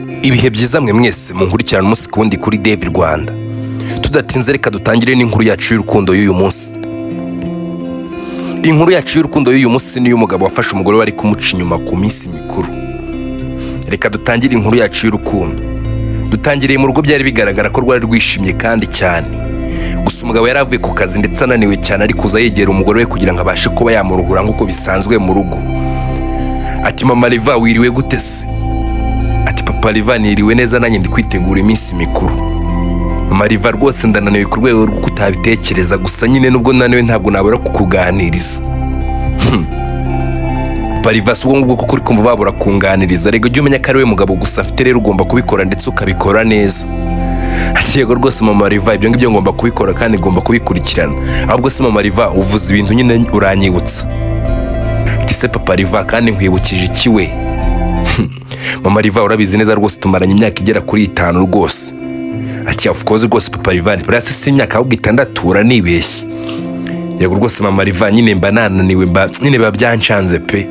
Ibihe byiza mwe mwese munkurikirana umunsi kundi kuri David Rwanda. Tudatinze reka dutangire n'inkuru yacu y'urukundo y'uyu munsi. Inkuru yacu y'urukundo y'uyu munsi ni y'umugabo wafashe umugore wari kumuca inyuma ku minsi mikuru. Reka dutangire inkuru yacu y'urukundo. Dutangiriye mu rugo byari bigaragara ko rwari rwishimye kandi cyane. Gusa umugabo yari avuye ku kazi ndetse ananiwe cyane ari kuza yegera umugore we kugira ngo abashe kuba yamuruhura nk'uko bisanzwe mu rugo. Ati mama Riva wiriwe gute se? Ati papa Riva niriwe neza nanjye ndi kwitegura iminsi mikuru. Mama Riva rwose ndananiwe ku rwego rwo kutabitekereza gusa nyine nubwo naniwe ntabwo nabura kukuganiriza. Papa Riva ubwo ngubwo kuko uri kumva babura kunganiriza rego jya umenya ko ari we mugabo gusa afite rero ugomba kubikora ndetse ukabikora neza. Ati yego rwose mama Riva ibyo ngibyo ngomba kubikora kandi ngomba kubikurikirana. Ahubwo se mama Riva uvuze ibintu nyine uranyibutsa. Ati se papa Riva kandi nkwibukije iki we? Mama Riva urabizi neza rwose tumaranye imyaka igera kuri 5 rwose. Ati of course rwose papa Riva burase si imyaka ahubwo 6 uranibeshye. Yego rwose mama Riva nyine mba nananiwe nyine babyancanze pe.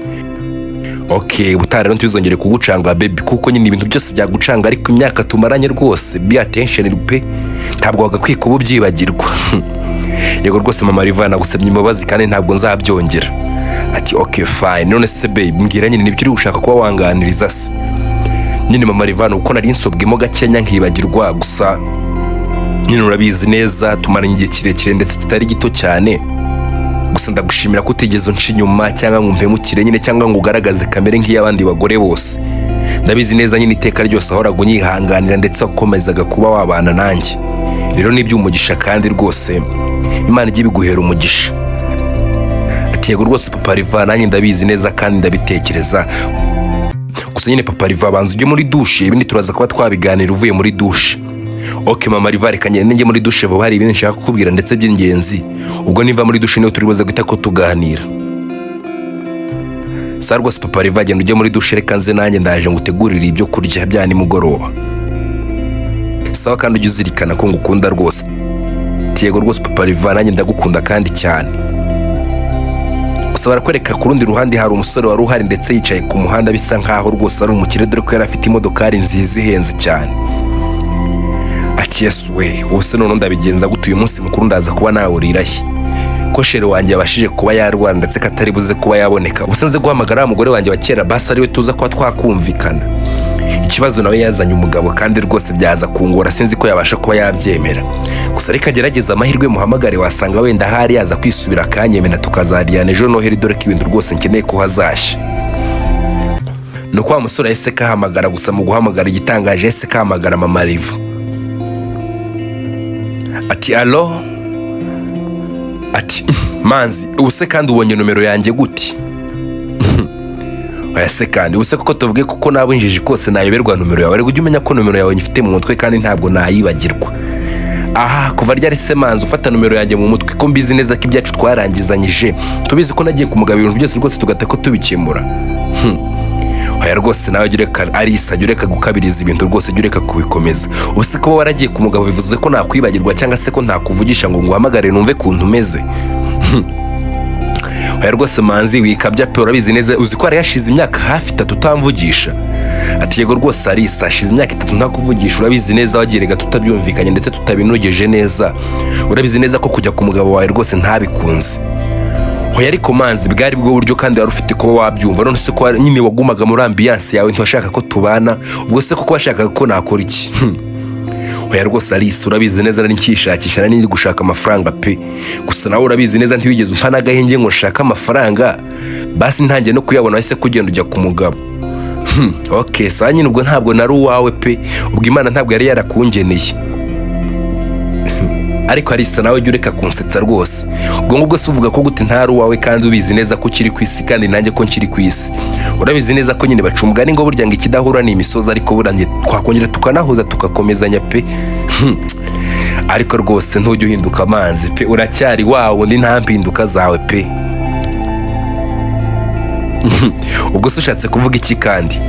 Okay butare rero tuzongere kugucanga baby kuko nyine ibintu byose byagucanga ariko imyaka tumaranye rwose be attention pe ntabwo wagakwiye kuba byibagirwa. Yego rwose mama Riva nagusabye imbabazi kandi ntabwo nzabyongera. Ati okay fine none se baby mbwira nyine nibyo uri gushaka kuba wanganiriza se. Nyine mama Riva uko nari nsobwemo gakenya nkibagirwa gusa nyine urabizi neza tumaranye igihe kirekire ndetse kitari gito cyane. Gusa ndagushimira ko utigeze unca inyuma cyangwa ngo mpemukire nyine cyangwa ngo ugaragaze kamere nk'iy'abandi bagore bose. Ndabizi neza nyine iteka ryose ahoraga unyihanganira ndetse wakomezaga kuba wabana nanjye. Rero n'ibyumugisha kandi rwose Imana ijye biguhera umugisha. Ati yego rwose papa Riva nanjye ndabizi neza kandi ndabitekereza. Gusa nyine papa Riva banza ujye muri douche ibindi turaza kuba twabiganira uvuye muri douche. Okay mama Riva reka ngende njye muri douche vuba hari ibindi nshaka kukubwira ndetse by'ingenzi. Ubwo niva muri douche niyo turibuze guhita ko tuganira. Sa rwose papa Riva genda ujye muri douche reka nze nanjye ndaje ngutegurira ibyo kurya bya nimugoroba. Sawa kandi ujye uzirikana ko ngukunda rwose. Yego rwose papa Riva nanjye ndagukunda kandi cyane. Gusa barakwereka ku rundi ruhande hari umusore wari uhari ndetse yicaye ku muhanda bisa nkaho rwose ari umukire dore ko yari afite imodokari nziza ihenze cyane. Ati yes we ubuse none ndabigenza gute uyu munsi mukuru ndaza kuba nawurirahe ko shere wanjye yabashije kuba yarwara ndetse katari buze kuba yaboneka ubuse nze guhamagara umugore wanjye wa kera basa ariwe tuza kuba twakumvikana. Ikibazo nawe yazanye umugabo kandi rwose byaza kungora sinzi ko yabasha kuba yabyemera. Gusa reka gerageza amahirwe muhamagare wasanga wenda hari yaza kwisubira akanyemera tukazariyana ejo Noheri dore ko ibintu rwose nkeneye ko hazashe. Nuko wa musore yese kahamagara gusa mu guhamagara igitangaje yese kahamagara mama Riva. Ati allo. Ati manzi ubuse kandi ubonye numero yanjye gute? Yese kandi ubuse kuko tuvuge kuko nabunjije kose nayoberwa numero yawe rego ujye umenya ko numero yawe nyifite mu mutwe kandi ntabwo nayibagirwa. Aha kuva ryari se manzi ufata numero yanjye mu mutwe ko mbizi neza ko ibyacu twarangizanyije tubizi ko nagiye kumugaba ibintu byose rwose tugata ko tubikemura. Oya rwose nawe jureka arisa jureka gukabiriza ibintu rwose jureka kubikomeza. Ubuse ko waragiye kumugabo bivuze ko nakwibagirwa cyangwa se ko ntakuvugisha ngo nguhamagare numve kuntu umeze. Oya rwose manzi wikabya pe urabizi neza uzi ko ari yashize imyaka hafi 3 utamvugisha. Ati yego rwose arisa ashize imyaka 3 ntakuvugisha urabizi neza wagirega tutabyumvikanye ndetse tutabinogeje neza. Urabizi neza ko kujya ku mugabo wawe rwose ntabikunze. Hoya ariko manzi bwari bwo buryo kandi wari ufite ko wabyumva none se ko nyine wagumaga muri ambiance yawe ntwashaka ko tubana ubwo se kuko washakaga ko nakora iki? Hoya rwose arisa urabizi neza nari nkishakisha nari gushaka amafaranga pe gusa nawe urabizi neza ntiwigeze umpa n'agahenge ngo nshaka amafaranga basi ntangiye no kuyabona wese kugenda ujya ku mugabo. Okay sa nyine ubwo ntabwo nari uwawe pe ubwo Imana ntabwo yari yarakungeneye. Ariko arisa nawe jye ureka kunsetsa rwose ubwo ngubwo se uvuga ko gute ntari uwawe kandi ubizi neza ko kiri kwisi kandi nanjye ko nkiri kwisi. Urabizi neza ko nyine bacumugani ngo burya ngo ikidahura ni imisozi ariko burangiye twakongera tukanahuza tugakomezanya pe. Ariko rwose ntujye uhinduka amanzi pe uracyari wawo ndi nta mpinduka zawe pe. Ubwo se ushatse kuvuga iki kandi?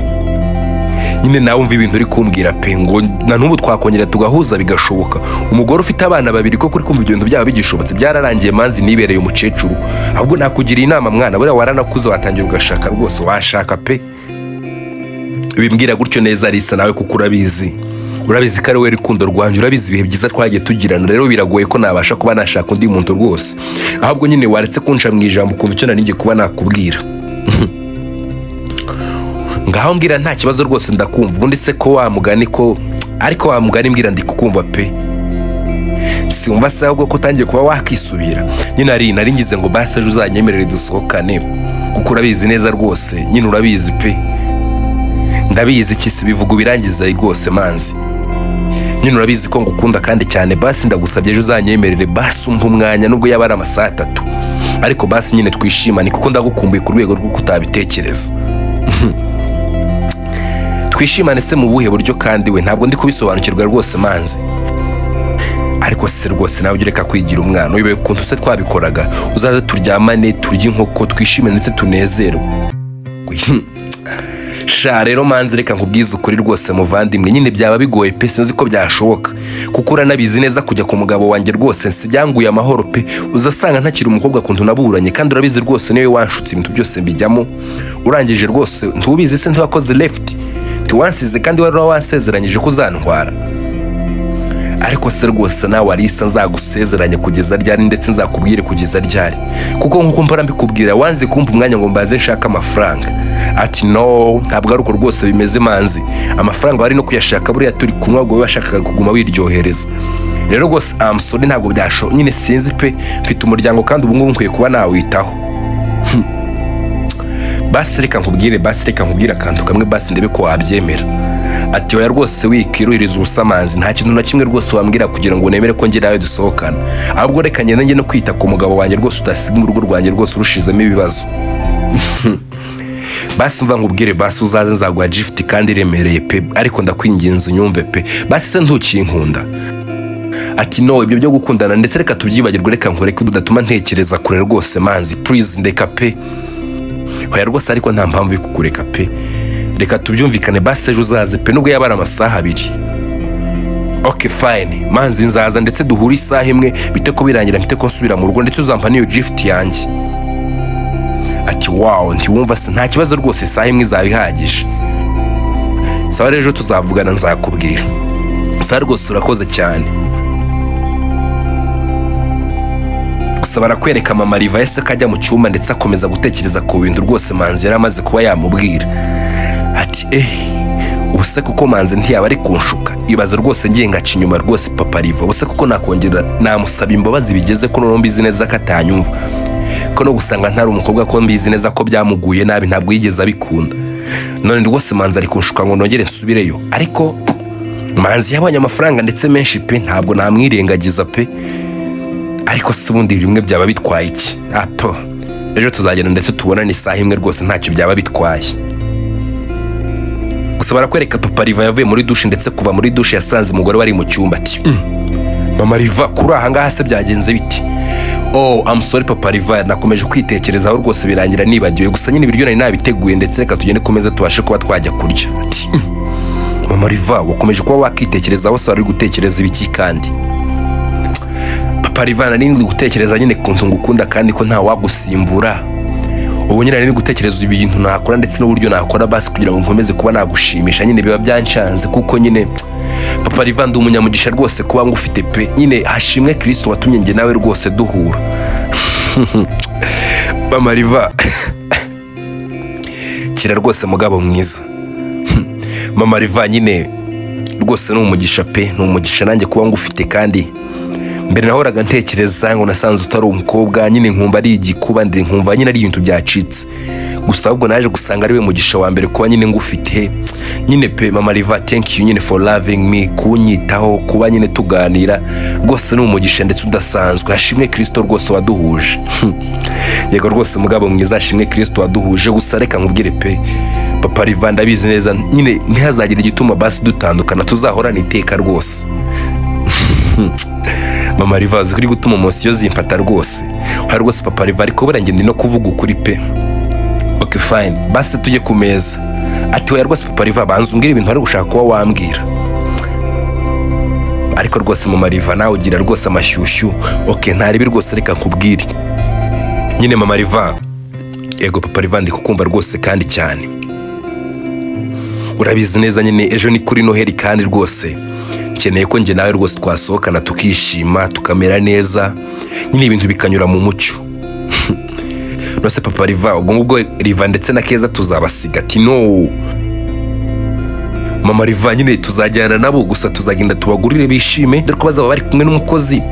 Nyine nawe umva ibintu uri kumbwira pe ngo na n'ubu twakongera tugahuza bigashoboka. Umugore ufite abana 2 ko kuri kumva ibintu byabo bigishobotse byararangiye manzi nibereye umucecuru. Ahubwo nakugira inama mwana buriya waranakuze watangiye ugashaka rwose washaka pe. bimbwira gutyo neza Alisa nawe kuko urabizi ko ari we rukundo rwanjye, urabizi ibihe byiza twagiye tugirana, rero biragoye ko nabasha kuba nashaka undi muntu rwose, ahubwo nyine waretse kunsha mu ijambo kumva icyo nari ngiye kuba nakubwira. Ngaho ngira nta kibazo rwose ndakumva, ubundi se ko wamugani ko ariko wamugani mbwira ndi kukumva pe. Siumva se ahubwo ko utangiye kuba wakisubira, nyine nari ngize ngo basi ejo uzanyemerere dusohokane kuko urabizi neza rwose, nyine urabizi pe. Ndabizi kisi bivuga birangiza rwose manzi, nyine urabizi ko ngukunda kandi cyane, basi ndagusabye ejo uzanyemerere basi umpa umwanya nubwo yaba ari amasaha 3, ariko basi nyine twishimane kuko ndagukumbuye ku rwego rwo kutabitekereza. Twishimane se mu buhe buryo kandi we ntabwo ndi kubisobanukirwa rwose manzi. Ariko se rwose nawe ureka kwigira umwana, uyobewe ukuntu se twabikoraga, uzaze turyamane turye inkoko twishimane ndetse tunezerwe. Sha rero manzi reka nkubwize ukuri rwose muvandimwe, nyine byaba bigoye pe, sinzi ko byashoboka kuko uranabizi neza kujya ku mugabo wanjye rwose nsibyanguye amahoro pe, uzasanga ntakiri umukobwa kuntu naburanye, kandi urabizi rwose niwe wanshutse ibintu byose mbijyamo, urangije rwose ntubizi se ntiwakoze left tiwansize kandi wari wansezeranyije ko uzantwara. Ariko se rwose nawe Alisa nzagusezeranya kugeza ryari ndetse nzakubwire kugeza ryari, kuko nkuko mpora mbikubwira wanze kumpa umwanya ngo mbaze nshaka amafaranga. Ati no, ntabwo ari uko rwose bimeze manzi, amafaranga wari no kuyashaka buriya turi kumwe ubwo washakaga kuguma wiryohereza. Rero rwose sorry ntabwo byasho, nyine sinzi pe, mfite umuryango kandi ubu ngubu nkwiye kuba nawitaho. Basi reka nkubwire akantu kamwe basi ndebe ko wabyemera. Ati oya rwose wikiruhiriza ubusamanzi, nta kintu na kimwe rwose wambwira kugira ngo nemere ko ngira nawe dusohokana, ahubwo reka ngende no kwita ku mugabo wanjye rwose utasiga mu rugo rwanjye rwose urushizemo ibibazo. Basi mva nkubwire basi uzaze nzaguha gift kandi iremereye pe, ariko ndakwinginze unyumve pe, basi se ntukinkunda. Ati no, ibyo byo gukundana ndetse reka tubyibagirwe, reka nkureke udatuma ntekereza kure rwose manzi, please ndeka pe. Oya rwose ariko nta mpamvu yo kukureka pe, reka tubyumvikane basi ejo uzaze pe nubwo yaba ari amasaha 2. Okay fine manzi, nzaza ndetse duhura isaha imwe bite ko birangira mpite ko nsubira mu rugo ndetse uzampa niyo gift yanjye. Ati wow, ntiwumva se nta kibazo rwose, isaha imwe izabihagije. Sawa rero tuzavugana nzakubwira. Sawa rwose urakoze cyane. Gusa barakwereka mama Riva yese kajya mu cyuma ndetse akomeza gutekereza ku bintu rwose manzi yari amaze kuba yamubwira. Ati ubuse kuko manzi ntiyaba ari kunshuka, ibaza rwose ngiye ngaca inyuma rwose papa Riva, ubuse kuko nakongera namusaba imbabazi bigeze ko none mbizi neza ko atanyumva, ko no gusanga ntari umukobwa ko mbizi neza ko byamuguye nabi ntabwo yigeze abikunda, none rwose manzi ari kunshuka ngo nongere nsubireyo. Ariko manzi yabonye amafaranga ndetse menshi pe, ntabwo namwirengagiza pe, ariko se ubundi rimwe byaba bitwaye iki? Ato ejo tuzagenda ndetse tubonane isaha imwe rwose ntacyo byaba bitwaye. Gusa barakwereka papa Riva yavuye muri douche ndetse kuva muri douche yasanze umugore wari mu cyumba. Ati mama Riva kuri aha ngaha se byagenze biti? Oh I'm sorry papa Riva, nakomeje kwitekerezaho rwose birangira nibagiwe, gusa nyine ibiryo nari nabiteguye ndetse reka tugende kumeza tubashe kuba twajya kurya. Ati mama Riva wakomeje kuba wakitekerezaho se wari gutekereza ibiki kandi? Papa Riva nari ndi gutekereza nyine kuntu ngukunda kandi ko nta wagusimbura, ubu nyine nari gutekereza ibintu nakora ndetse n'uburyo nakora basi kugira ngo nkomeze kuba nagushimisha, nyine biba byancanze kuko nyine papa Riva ndi umunyamugisha rwose kuba ngufite pe, nyine hashimwe Kristo watumye nge nawe rwose duhura. Mama Riva kira rwose mugabo mwiza. Mama Riva nyine rwose ni umugisha pe, ni umugisha nanjye kuba ngufite, kandi mbere nahoraga ntekereza ngo nasanze utari umukobwa, nyine nkumva ari igikuba ndi nkumva nyine ari ibintu byacitse, gusa ahubwo naje gusanga ari we mugisha wa mbere kuba nyine ngufite nyine pe. Mama Riva thank you nyine for loving me, kunyitaho, kuba nyine tuganira rwose ni umugisha ndetse udasanzwe, hashimwe Kristo rwose waduhuje. Yego rwose mugabo mwiza, hashimwe Kristo waduhuje. Gusa reka nkubwire pe papa Riva ndabizi neza nyine ntihazagire igituma basi dutandukana, tuzahorana iteka rwose. Mama Riva zikuri gutuma umunsi yo zimfata rwose, hari rwose papa Riva ariko burangye ndi no kuvuga ukuri pe. Okay fine basi tujye ku meza. Ati oya rwose papa Riva banza umbwire ibintu ari gushaka kuba wambwira. Ariko rwose Mama Riva nawe ugira rwose amashyushyu. Okay ntari rwose reka nkubwire nyine Mama Riva. Ego papa Riva ndi kukumva rwose kandi cyane. urabizi neza nyine ejo ni kuri Noheri kandi rwose nkeneye ko njye nawe rwose twasohokana tukishima tukamera neza nyine ibintu bikanyura mu mucyo. Rwose papa Riva ubwo ngubwo Riva ndetse na Keza tuzabasiga ati no mama Riva nyine tuzajyana nabo gusa tuzagenda tubagurire bishime dore ko bazaba bari kumwe n'umukozi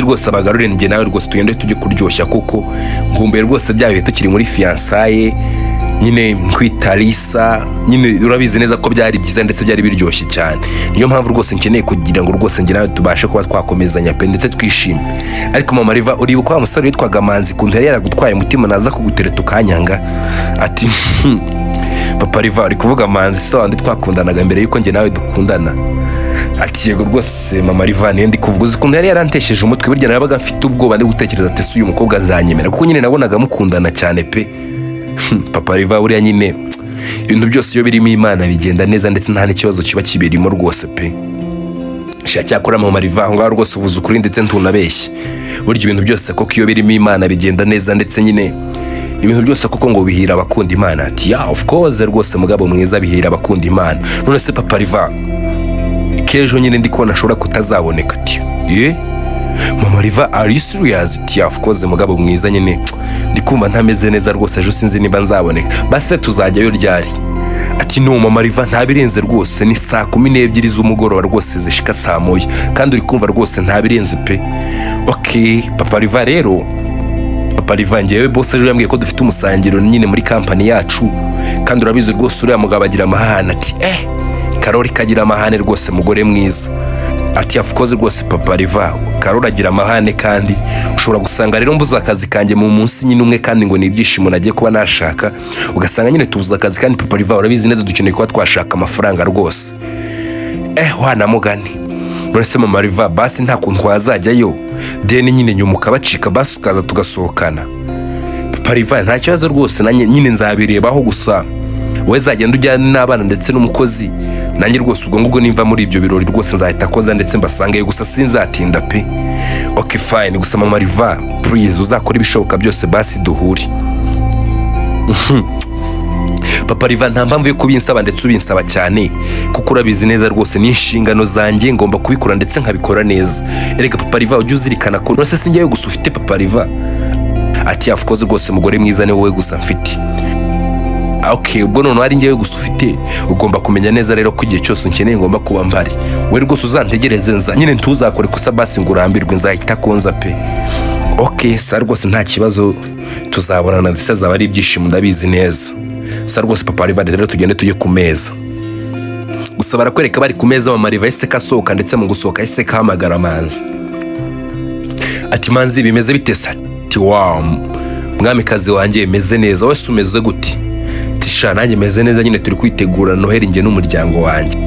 rwose abagarurire njye nawe rwose tugende tujye kuryoshya kuko nkumbuye rwose byabihe tukiri muri fiançailles nyine kwitarisa nyine urabizi neza ko byari byiza ndetse byari biryoshye cyane. Niyo mpamvu rwose nkeneye kugira ngo rwose njye nawe tubashe kuba twakomezanya pe ndetse twishime. Ariko mama Riva uribuka wa musore witwaga Manzi kuntu yari yaragutwaye umutima naza kugutereta ukanyanga ati papa Riva uri kuvuga Manzi se wandi twakundanaga mbere yuko njye nawe dukundana? Ati yego rwose mama Riva ndi kuvuga uzi kuntu yari yarantesheje umutwe burya nabaga mfite ubwoba ndi gutekereza ati uyu mukobwa azanyemera kuko nyine nabonaga mukundana cyane pe. Papa Riva buriya nyine ibintu byose iyo birimo Imana bigenda neza ndetse nta n'ikibazo kiba kiberimo rwose pe. Cyakora mama Riva aho ngaho rwose uvuze ukuri ndetse ntunabeshye burya ibintu byose koko iyo birimo Imana bigenda neza ndetse nyine ibintu byose koko ngo bihira abakunda Imana. Ati ya of course rwose mugabo mwiza bihira abakunda Imana. None se papa Riva kejo nyine ndi kubona ashobora kutazaboneka ati mama Riva are you serious? Ati of course mugabo mwiza nyine ndikumva ntameze neza rwose ejo sinzi niba nzaboneka base tuzajyayo ryari? Ati no mama Riva ntabirenze rwose ni saa 12 z'umugoroba rwose zishika saa 1 kandi uri kumva rwose ntabirenze pe. Okay papa Riva rero papa Riva njyewe boss ejo yambwiye ko dufite umusangiro nyine muri company yacu kandi urabizi rwose uriya mugabo agira amahane. Ati Karori kagira amahane rwose mugore mwiza. Ati of course rwose papa Riva Karori agira amahane kandi ushobora gusanga rero mbuza akazi kanjye mu munsi nyine umwe kandi ngo nibyishimo nagiye kuba nashaka ugasanga nyine tubuza akazi kandi papa Riva urabizi neza dukeneye kuba twashaka amafaranga rwose. Wana mugani none se mama Riva basi nta kuntu twazajyayo deni nyine nyuma ukabacika basi ukaza tugasohokana. Papa Riva nta kibazo rwose nanjye nyine nzabirebaho gusa we zagenda ujyana n'abana ndetse n'umukozi nanjye rwose ubwo ngubwo nimva muri ibyo birori rwose nzahita koza ndetse mbasangaye gusa sinzatinda pe. Okay fine gusa mama Riva please uzakora ibishoboka byose basi duhure. Papa Riva nta mpamvu yo kubinsaba ndetse ubinsaba cyane kuko urabizi neza rwose ni inshingano zanjye ngomba kubikora ndetse nkabikora neza. Erega papa Riva ujye uzirikana ko nose sinjyewe gusa ufite papa Riva. Ati of course rwose mugore mwiza ni wowe gusa mfite. Okay ubwo none ari njyewe gusa ufite ugomba kumenya neza rero ko igihe cyose nkeneye ngomba kuba mpari we rwose uzantegereze nza nyine ntuzakore kosa basi ngo urambirwe nzahita konza pe. Okay sa rwose nta kibazo tuzabonana ndetse azaba ari ibyishimo ndabizi neza. Sa rwose papa Riva rero tugende tujye ku meza gusa barakwereka bari ku meza mama Riva ese kasohoka ndetse mu gusohoka ese kahamagara Manzi. Ati Manzi bimeze bite se? Ati wow mwamikazi wanjye meze neza wese umeze gute? Tisha nanjye meze neza nyine turi kwitegura Noheri njye n'umuryango wanjye.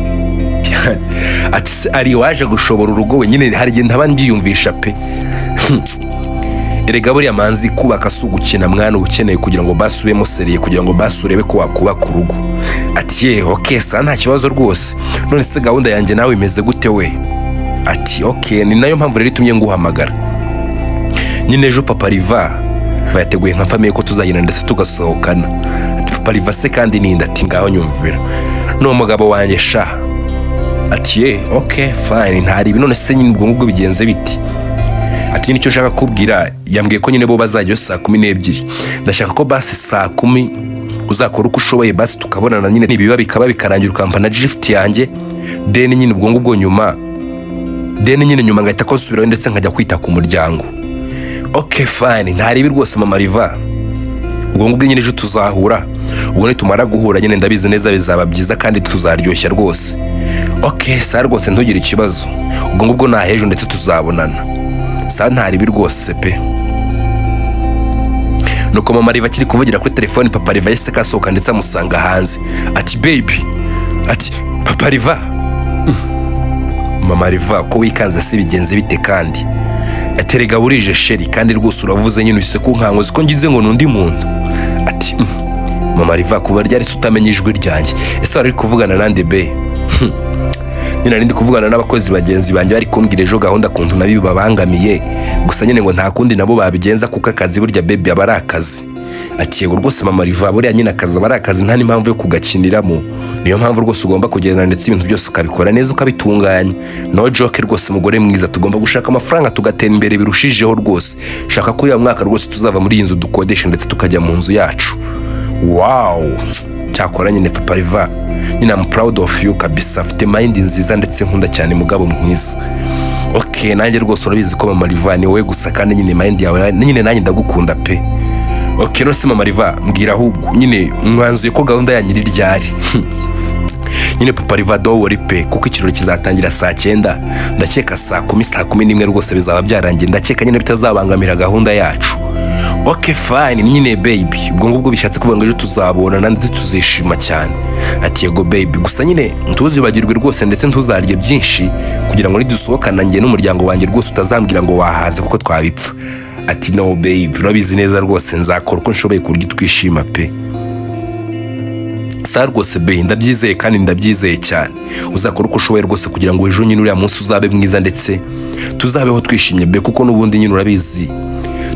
Ati se ari waje gushobora urugo we nyine hari igihe ntaba nbyiyumvisha pe. Erega buriya Manzi kubaka si ugukina mwana ukeneye kugira ngo basubemo seriye kugira ngo basurebe ko wakubaka urugo. Ati okay sa nta kibazo rwose none se gahunda yanjye nawe imeze gute we? Ati okay ni nayo mpamvu rero itumye nguhamagara nyine ejo papa Riva bayateguye nka famille ko tuzagenda ndetse tugasohokana. Papa Riva se kandi ninda ati ngaho nyumvira no mugabo wanjye sha. Ati okay fine ntari none se nyine ubwo ngubwo bigenze biti? Ati nicyo nshaka kubwira yambwiye ko nyine bo bazajya saa 12 ndashaka ko basi saa 10 uzakora uko ushoboye basi tukabonana nyine nibiba bikaba bikarangira ukampana gift yanjye deni nyine ubwo ngubwo nyuma ngahita ko nsubirayo ndetse nkajya kwita ku muryango. Okay fine ntari rwose mama Riva ubwo ngubwo nyine ejo tuzahura ubwo nitumara guhura nyine ndabizi neza bizaba byiza kandi tuzaryoshya rwose. Okay sa rwose ntugire ikibazo ubwo ngubwo na hejo ndetse tuzabonana sa ntari rwose pe. Nuko mama Riva kiri kuvugira kuri telefone papa Riva yese kasohoka ndetse amusanga hanze. Ati baby ati papa Riva mama Riva ko wikanze se bigenze bite kandi? Aterega burije sheri kandi rwose uravuze nyine use ko nkangozi ko ngize ngo nundi muntu. Ati mama Riva kuba ryari sutamenye ijwi ryanjye ese wari kuvugana nande be? Nyine nari ndi kuvugana n'abakozi bagenzi banjye bari kumbwira ejo gahunda kuntu nabi babangamiye gusa nyine ngo nta kundi nabo babigenza kuko akazi burya baby aba ari akazi ati yego rwose mama Riva buriya nyine akazi bari akazi nta n'impamvu yo kugakiniramo, niyo mpamvu rwose ugomba kugenda ndetse ibintu byose ukabikora neza ukabitunganya. No joke rwose mugore mwiza, tugomba gushaka amafaranga tugatera imbere birushijeho rwose. Shaka ko uyu mwaka rwose tuzava muri iyi nzu dukodesha ndetse tukajya mu nzu yacu. Wow, cyakora nyine papa Riva nyine I'm proud of you kabisa, afite mind nziza ndetse nkunda cyane mugabo mwiza. Okay, nanjye rwose urabizi ko mama Riva ni wowe gusa kandi nyine mind yawe nyine nanjye ndagukunda pe. Okay, no se mama Riva mbwira ahubwo nyine mwanzuye ko gahunda ya nyiri ryari. Nyine papa Riva do wori pe, kuko ikirori kizatangira saa 9, ndakeka saa 10 rwose bizaba byarangiye, ndakeka nyine bitazabangamira gahunda yacu. Okay fine nyine baby, ubwo ngubwo bishatse kuvuga ngo ejo tuzabonana ndetse tuzishima cyane. Ati yego baby, gusa nyine ntuzibagirwe rwose ndetse ntuzarye byinshi kugira ngo nidusohokana njye n'umuryango wanjye rwose utazambwira ngo wahaze kuko twabipfa. Ati no baby, urabizi neza rwose nzakora uko nshoboye kurya twishima pe. Sa rwose be, ndabyizeye kandi ndabyizeye cyane. Uzakora uko ushoboye rwose kugira ngo ejo nyine uriya munsi uzabe mwiza ndetse tuzabeho twishimye be, kuko n'ubundi nyine urabizi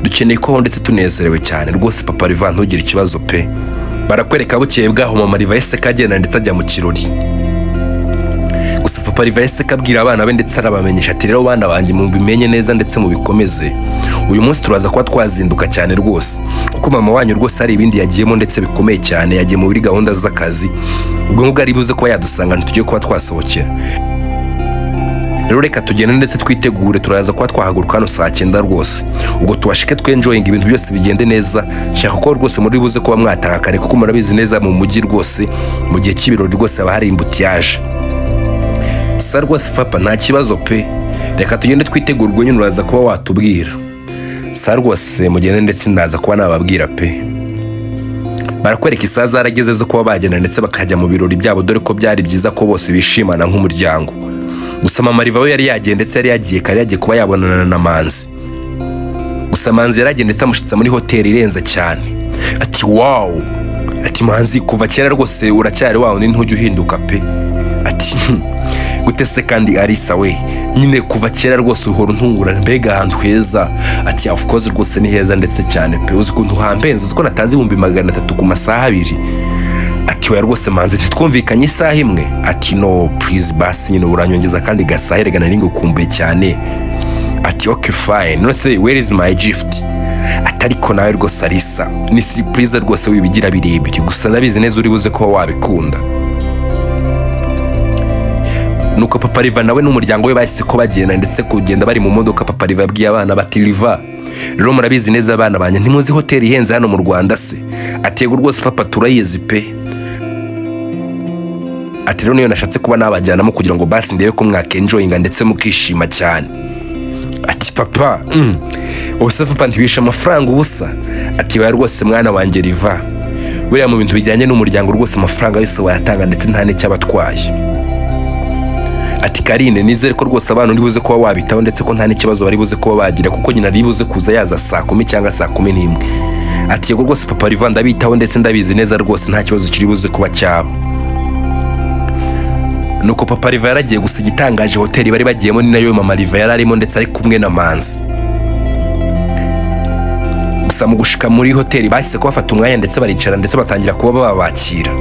dukeneye ko ndetse tunezerewe cyane rwose. Papa Riva ntugire ikibazo pe. Barakwereka bukeye bwaho mama Riva yese kagenda ndetse ajya mu kirori. Gusa papa Riva yese kabwira abana be ndetse arabamenyesha ati rero bana banjye mu bimenye neza ndetse mu bikomeze, uyu munsi turaza kuba twazinduka cyane rwose kuko mama wanyu rwose hari ibindi yagiyemo ndetse bikomeye cyane, yagiye muri gahunda z'akazi. Ubwo ngubwo ari buze kuba yadusanga ntitugiye kuba twasohokera. Rero reka tugende ndetse twitegure, turaza kuba twahaguruka hano saa 9 rwose. Ubwo tubashike twenjoying ibintu byose bigende neza. Shaka ko rwose muri buze kuba mwataha kare kuko murabizi neza mu mujyi rwose mu gihe cy'ibirori rwose haba hari imbutiyaje. Sa rwose papa nta kibazo pe, reka tugende twitegurwe nyine uraza kuba watubwira. Sa rwose mugende ndetse ndaza kuba nababwira pe. Barakwereka isaha zarageze zo kuba bagenda ndetse bakajya mu birori byabo, dore ko byari byiza ko bose bishimana nk'umuryango. Gusa mama Riva we yari yagiye ndetse yari yagiye kare yagiye kuba yabonana na Manzi. Gusa Manzi yaragiye ndetse amushitsa muri hoteli irenze cyane. Ati wow, ati Manzi kuva kera rwose uracyari wawe ntujye uhinduka pe. Ati gutese kandi Arisa we nyine kuva kera rwose uhora untungura mbega ahantu heza. Ati of course rwose ni heza ndetse cyane pe, uzi kuntu hambenze, uzi ko natanze 300 ku masaha 2. Ati we rwose Manzi ntitwumvikanye isaha imwe. Ati no please basi nyine uranyongeza kandi gasahere gana ningo kumbuye cyane. Ati okay fine, no say where is my gift. Atariko nawe rwose Arisa ni surprise rwose wibigira birebire, gusa nabizi neza uri buze ko wabikunda. Nuko papa Riva nawe n'umuryango we bahise ko bagenda ndetse kugenda bari mu modoka. Papa Riva yabwiye abana bati Riva rero murabizi neza abana banye ntimuzi hoteli ihenze hano mu Rwanda se. Ati yego rwose papa turayizi pe. Ati rero niyo nashatse kuba nabajyanamo kugira ngo basi ndebe ko mwakenjoyinga ndetse mukishima cyane. Ati papa ubuse papa ntibisha amafaranga ubusa. Ati wa rwose mwana wanjye Riva buriya mu bintu bijyanye n'umuryango rwose amafaranga yose wayatanga ndetse nta n'icyabatwaye. Ati Karine nizere ko rwose abantu ndibuze kuba wabitaho ndetse ko nta n'ikibazo bari buze kuba bagira kuko nyina ribuze kuza yaza saa 10 cyangwa saa 11. Ati yego rwose papa Riva ndabitaho ndetse ndabizi neza rwose nta kibazo kiri buze kuba cyabo. Nuko papa Riva yaragiye gusa igitangaje hoteli bari bagiyemo ni nayo mama Riva yararimo ndetse ari kumwe na Manzi. Gusa mu gushika muri hoteli bahise ko bafata umwanya ndetse baricara ndetse batangira kuba babakira.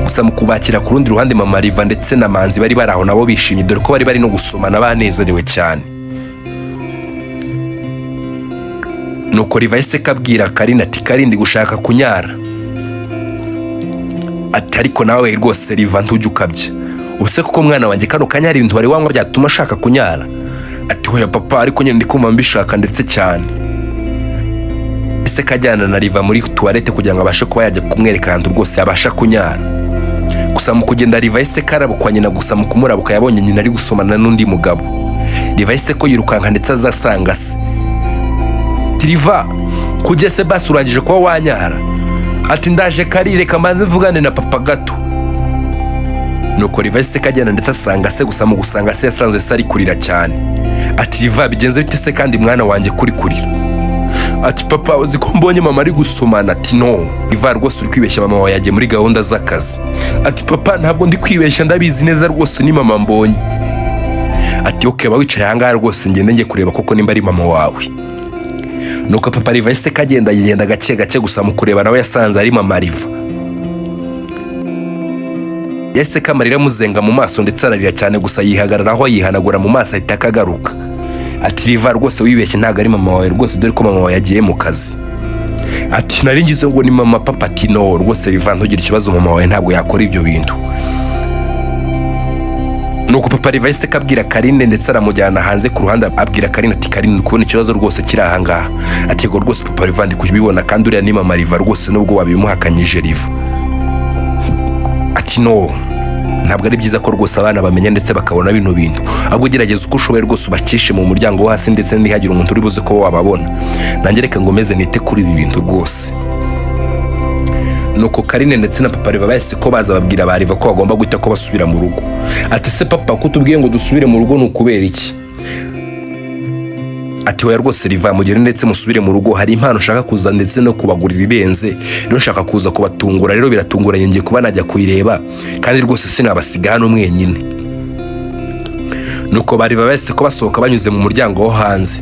Gusa mu kubakira ku rundi ruhande mama Riva ndetse na Manzi bari baraho nabo bishimye, dore ko bari no gusomana banezerewe cyane. Nuko Riva yese kabwira Karine ati Karindi gushaka kunyara. Ati ariko nawe rwose Riva ntujye ukabya, ubuse kuko mwana wanjye kano kanya hari ibintu wari wanywa byatuma ashaka kunyara. Ati hoya papa ariko nyine ndi kumva mbishaka ndetse cyane. Ese kajyana na Riva muri toilette kugira ngo abashe kuba yajya kumwereka ahantu rwose yabasha kunyara. Gusa mu kugenda Riva yese karabukwa nyina, gusa mu kumurabuka yabonye nyina ari gusomana n'undi mugabo. Riva yese ko yirukanka ndetse azasanga se. Riva kugese basi urangije kuba wanyara. Ati ndaje Karire kamaze mvugane na papa gato. Nuko Riva yese kajyana ndetse asanga se, gusa mu gusanga se yasanze se ari kurira cyane. Ati Riva bigenze bite se kandi mwana wanjye kuri kurira. Ati papa uzi ko mbonye mama ari gusomana. Ati no Riva rwose uri kwibeshya, mama wawe yagiye muri gahunda z'akazi. Ati papa ntabwo ndi kwibeshya ndabizi neza rwose ni mama mbonye. Ati okay ba wicaye ahangaha rwose ngende njye kureba koko nimba ari mama wawe. nuko papa Riva yahise kagenda gake gake, gusa mu kureba nawe yasanze ari mama Riva. Yahise kamarira muzenga mu maso ndetse ararira cyane, gusa yihagararaho yihanagura mu maso ahita akagaruka. Ati Riva rwose wibeshye ntago ari mama wawe rwose, dore ko mama wawe yagiye mu kazi. Ati nari ngize ngo ni mama papa. Ati no rwose Riva ntugire ikibazo, mama wawe ntabwo yakora ibyo bintu. Nuko papa Riva yahise kabwira Karine ndetse aramujyana hanze ku ruhande, abwira Karine ati Karine kubona ikibazo rwose kiri aha ngaha. Ati yego rwose papa Riva ndi kubibona, kandi uriya ni mama Riva rwose nubwo wabimuhakanyije Riva. Ati no ntabwo ari byiza ko rwose abana bamenya ndetse bakabona bino bintu, ahubwo gerageza uko ushoboye rwose ubakishe mu muryango wo hasi ndetse ntihagire umuntu uri buze ko wababona. Nanjye reka ngomeze nite kuri ibi bintu rwose. Nuko Karine ndetse na papa Riva bahise ko baza babwira ba Riva ko bagomba guhita ko basubira mu rugo. Ati se papa ko tubwiye ngo dusubire mu rugo n'ukubera iki? Ati hoya rwose Riva mugere ndetse musubire mu rugo, hari impano ushaka kuza ndetse no kubagurira irenze, rero nshaka kuza kubatungura, rero biratunguranye ngiye kuba najya kuyireba kandi rwose sinabasiga hano mwenyine. Nuko bari bahise ko basohoka banyuze mu muryango wo hanze,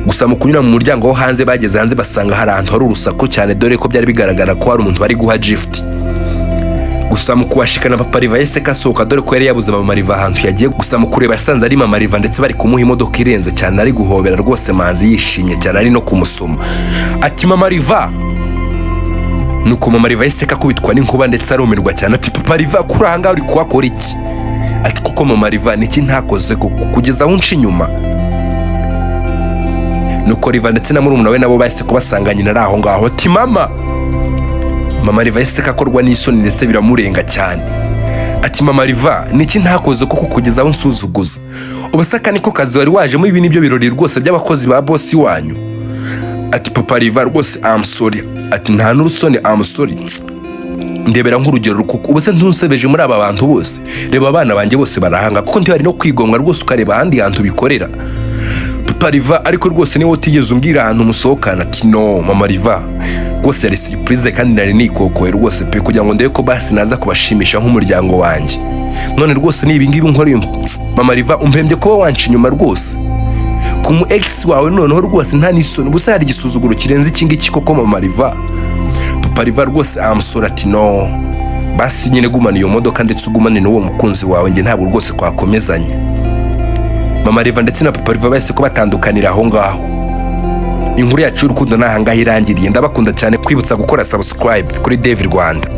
gusa mu kunyura mu muryango wo hanze bageze hanze basanga hari ahantu hari urusaku cyane, dore ko byari bigaragara ko hari umuntu bari guha gift. Gusa mu kubashikana papa Riva yahise kasohoka, dore ko yari yabuze mama Riva ahantu yagiye. Gusa mu kureba yasanze ari mama Riva ndetse bari kumuha imodoka irenze cyane, ari guhobera rwose Manzi yishimye cyane, ari no kumusoma. Ati mama Riva. Nuko mama Riva yahise kakubitwa n'inkuba ndetse arumirwa cyane. Ati papa Riva kuri aha ngaha uri kuhakora iki? Ati kuko mama Riva niki ntakoze kugeza aho nci inyuma. Nuko Riva ndetse na murumuna we nabo bahise kubasanga nyina ari aho ngaho. Ati mama Riva yahise kakorwa n'isoni ndetse biramurenga cyane. Ati mama Riva niki ntakoze kuko kugeza aho nsuzuguza? Ubasaka niko kazi wari wajemo, ibi nibyo birori rwose by'abakozi ba boss wanyu? Ati papa Riva rwose I'm sorry. Ati nta n'urusoni I'm sorry. Ndebera nk'urugero rukuko ubuse ntunsebeje muri aba bantu bose, reba abana banjye bose barahanga kuko ndi hari no kwigomwa rwose ukareba ahandi hantu bikorera. Papa Riva ariko rwose niwe utigeze umbwira ahantu musohokana. Ati no mama Riva rwose yari surprise kandi nari nikokoye rwose pe kugira ngo ndebe ko basi naza kubashimisha nk'umuryango wanjye. None rwose ni ibingibi nkora mama Riva umpembye kuba wanca inyuma rwose ku mu ex wawe, noneho rwose nta n'isoni, gusa hari igisuzuguro kirenze iki ngiki koko mama Riva. Papa Riva rwose I'm sorry. Ati no basi nyine gumana iyo modoka ndetse ugumane n'uwo mukunzi wawe, nge ntabwo rwose kwakomezanya. Mama Riva ndetse na papa Riva bahise ko batandukanira aho ngaho. Inkuru yacu y'urukundo naha ngaho irangiriye. Ndabakunda cyane, kwibutsa gukora subscribe kuri David Rwanda.